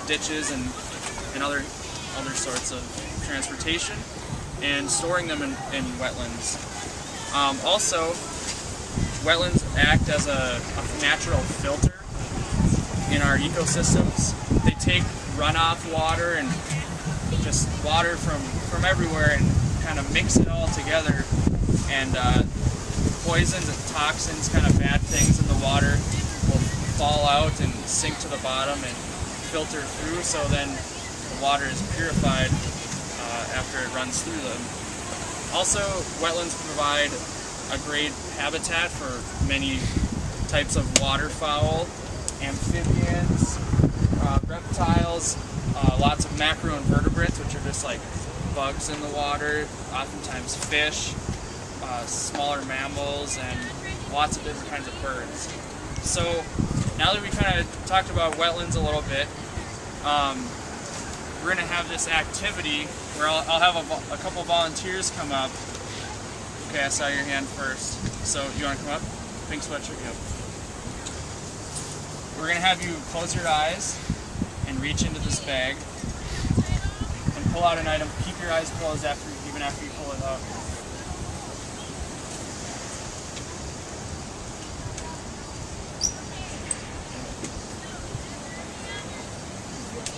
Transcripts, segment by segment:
ditches and other sorts of transportation, and storing them in wetlands. Also, wetlands act as a natural filter in our ecosystems. They take runoff water and just water from everywhere and kind of mix it all together, and poisons and toxins, kind of bad things in the water, will fall out and sink to the bottom and filter through, so then the water is purified after it runs through them. Also, wetlands provide a great habitat for many types of waterfowl, amphibians, reptiles, lots of macroinvertebrates, which are just like bugs in the water, oftentimes fish, smaller mammals, and lots of different kinds of birds. So now that we kind of talked about wetlands a little bit, we're going to have this activity where I'll have a couple volunteers come up. Okay, I saw your hand first. So you want to come up? Pink sweatshirt, yep. We're going to have you close your eyes and reach into this bag and pull out an item. Keep your eyes closed even after you pull it out.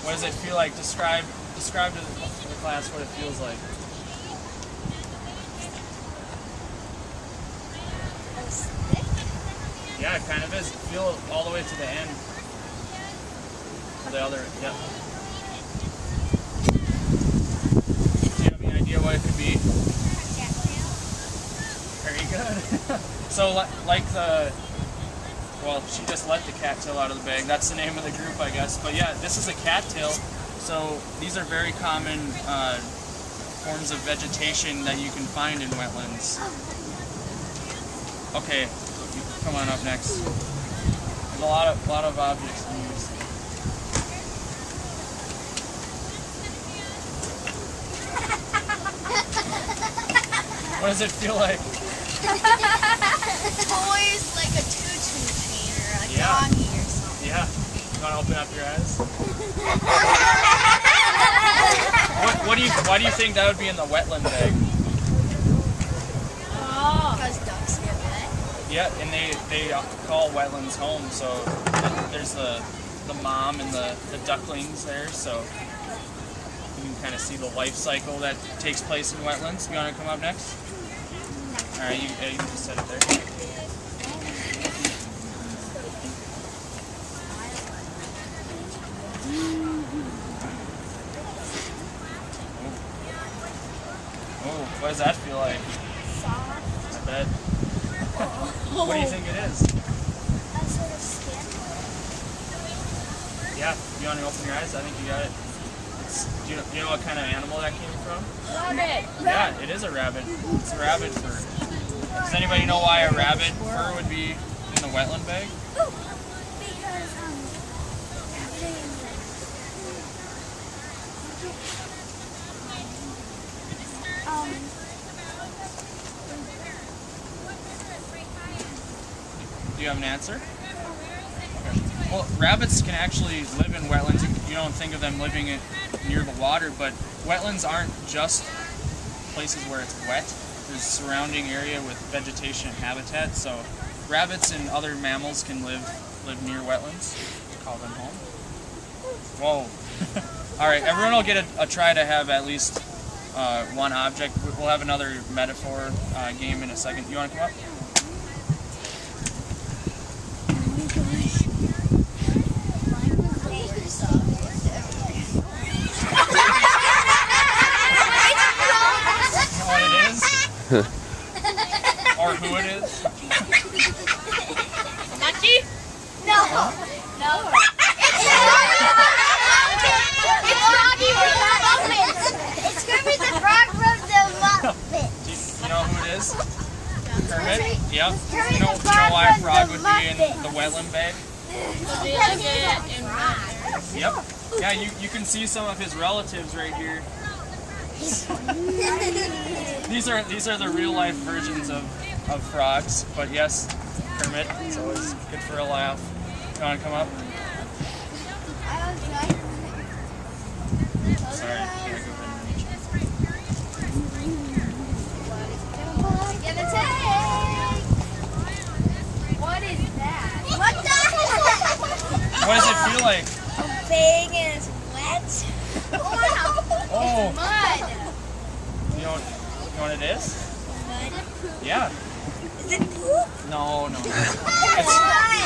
What does it feel like? Describe to the class what it feels like. Yeah, it kind of is. Feel it all the way to the end. The other, yep. Do you have any idea what it could be? Very good. So, like well, she just let the cattail out of the bag. That's the name of the group, I guess. But yeah, this is a cattail. So these are very common forms of vegetation that you can find in wetlands. Okay, you come on up next. There's a lot of objects to use. What does it feel like? Toys like a tutu chain or a doggy or something. Yeah. You want to open up your eyes? Why do you think that would be in the wetland bag? Oh. Because ducks get wet? Yeah, and they call wetlands home, so there's the mom and the ducklings there, so you can kind of see the life cycle that takes place in wetlands. You want to come up next? Alright, you can just set it there. Oh, what does that feel like? Soft. I bet. What do you think it is? A sort of skin. Yeah, you want to open your eyes? I think you got it. Do you know what kind of animal that came from? Rabbit. Yeah, it is a rabbit. It's a rabbit fur. Does anybody know why a rabbit fur would be in the wetland bag? Because Do you have an answer? Okay. Well, rabbits can actually live in wetlands. You don't think of them living near the water, but wetlands aren't just places where it's wet. There's a surrounding area with vegetation and habitat, so rabbits and other mammals can live near wetlands. Call them home. Whoa. Alright, everyone will get a try to have at least one object. We'll have another metaphor game in a second. You want to come up? Or who it is? Lucky? No. Huh? No. It's Kermit the Frog from the Muppet. You know who it is? Kermit? Yep. Kermit You know the Frog why a from frog the would be in Muppet. the wetland bag? Yep. Yeah, you can see some of his relatives right here. These are the real life versions of frogs, but yes, Kermit, it's always good for a laugh. You want to come up? What does it feel like? Big and it's wet. Oh. Mud. You know what it is? Mud. Yeah. Is it poop? No.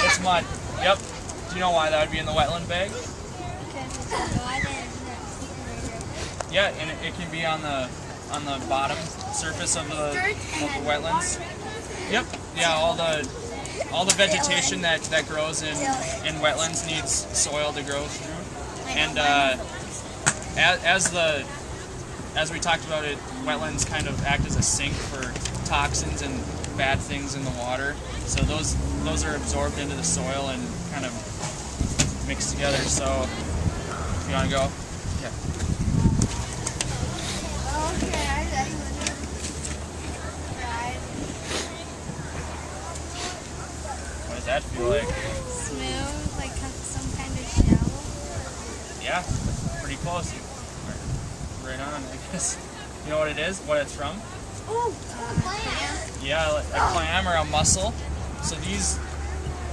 It's mud. Yep. Do you know why that would be in the wetland bag? Because it's mud and Yeah, and it can be on the bottom surface of the wetlands. Yep. Yeah, all the vegetation that grows in wetlands needs soil to grow through. And as we talked about it, wetlands kind of act as a sink for toxins and bad things in the water. So those are absorbed into the soil and kind of mixed together. So you want to go? Yeah. What does that feel like? Smooth, like some kind of shell. Yeah, pretty close. Right on, I guess. You know what it is? What it's from? Ooh, clam. Yeah, like a clam or a mussel. So these,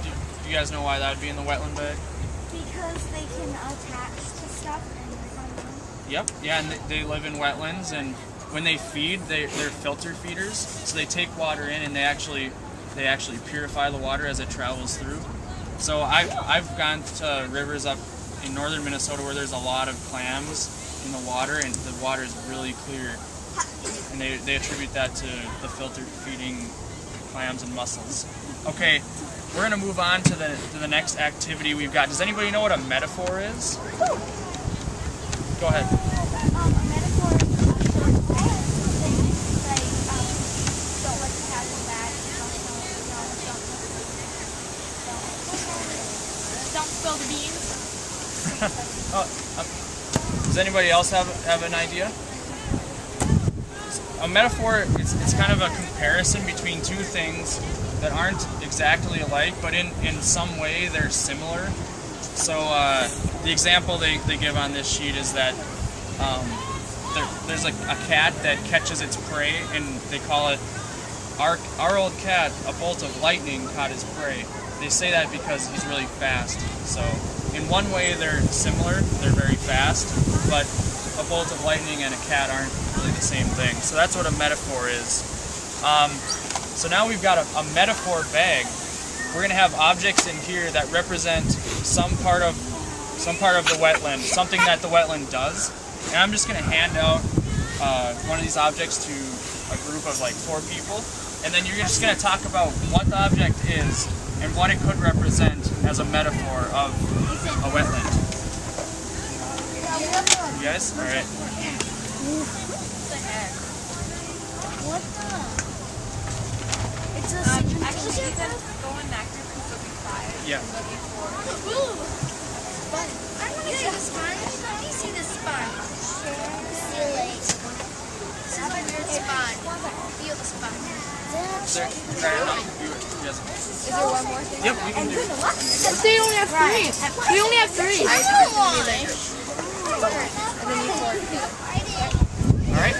do you guys know why that would be in the wetland bag? Because they can attach to stuff and live on them. Yep. Yeah, and they live in wetlands, and when they feed, they're filter feeders. So they take water in, and they actually purify the water as it travels through. So I've gone to rivers up in northern Minnesota where there's a lot of clams in the water, and the water is really clear. And they attribute that to the filter feeding clams and mussels. Okay, we're gonna move on to the next activity we've got. Does anybody know what a metaphor is? Go ahead. A metaphor is don't let the cat go bad. Don't spill the beans. Does anybody else have an idea? A metaphor, it's kind of a comparison between two things that aren't exactly alike, but in some way they're similar. So the example they give on this sheet is that there's like a cat that catches its prey, and they call it, our old cat, a bolt of lightning caught his prey. They say that because he's really fast. So in one way they're similar, they're very fast, but a bolt of lightning and a cat aren't really the same thing. So that's what a metaphor is. So now we've got a metaphor bag. We're going to have objects in here that represent some part of the wetland, something that the wetland does. And I'm just going to hand out one of these objects to a group of like 4 people, and then you're just going to talk about what the object is and what it could represent as a metaphor of a wetland. You guys? All right. What the? It's a actually, you can go in that group and still be quiet. Yeah. Ooh! Sponge. I want to see the sponge. Let me see the sponge. Feel it. This is a weird sponge. Feel the sponge. Is there one more thing? Yep, we can do. They only have 3. We only have 3. Alright.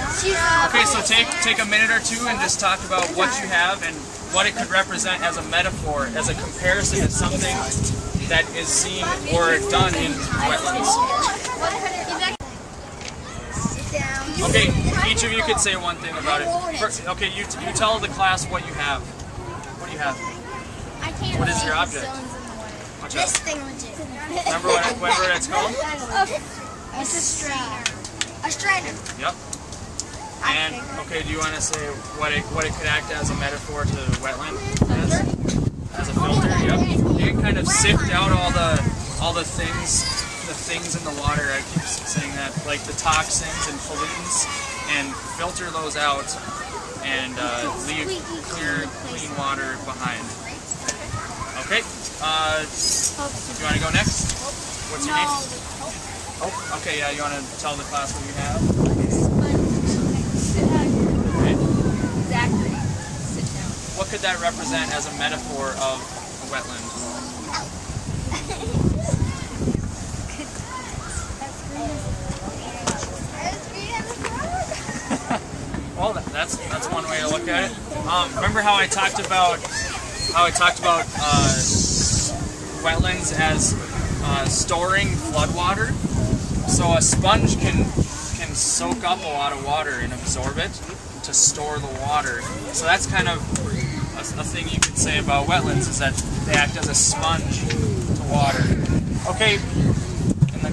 Okay, so take a minute or two and just talk about what you have and what it could represent as a metaphor, as a comparison to something that is seen or done in wetlands. Okay, each of you could say one thing about it. First, okay, you tell the class what you have. What do you have? What is your object? Watch out. This thing legit. Remember what it's called? It's a strainer. A strainer. Yep. And okay, do you want to say what it could act as a metaphor to the wetland? As a filter. Yep. You can kind of sift out all the things in the water. I keep saying that, like the toxins and pollutants, and filter those out and leave clear, clean water behind. Okay. Do you want to go next? What's your name? Oh, okay, yeah, you want to tell the class what you have? Okay. Exactly. Sit down. What could that represent as a metaphor of a wetland? Well, that's one way to look at it. Remember how I talked about wetlands as storing floodwater. So a sponge can soak up a lot of water and absorb it to store the water. So that's kind of a thing you could say about wetlands, is that they act as a sponge to water. Okay,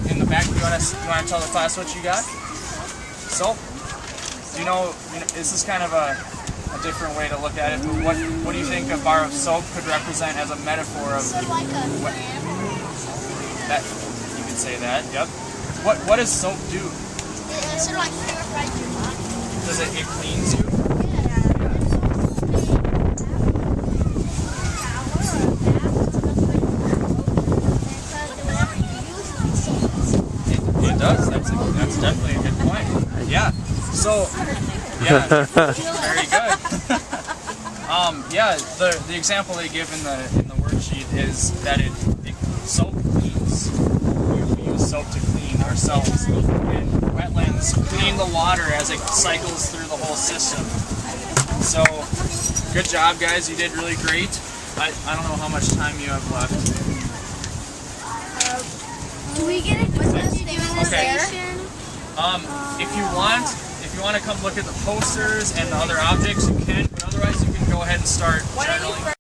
in the back, you want to tell the class what you got? Soap. You know, this is kind of a different way to look at it, but what do you think a bar of soap could represent as a metaphor of that? You could say that. Yep. What does soap do? It sort of like purifies your body. Does it cleans you? It does. That's definitely a good point. Yeah. So, yeah, very good. Yeah, the example they give in the worksheet is that soap cleans. We use soap to clean ourselves, and wetlands clean the water as it cycles through the whole system. So, good job, guys. You did really great. I don't know how much time you have left. Do we get a Christmas demonstration? If you want to come look at the posters and the other objects, you can. But otherwise, you can go ahead and start journaling.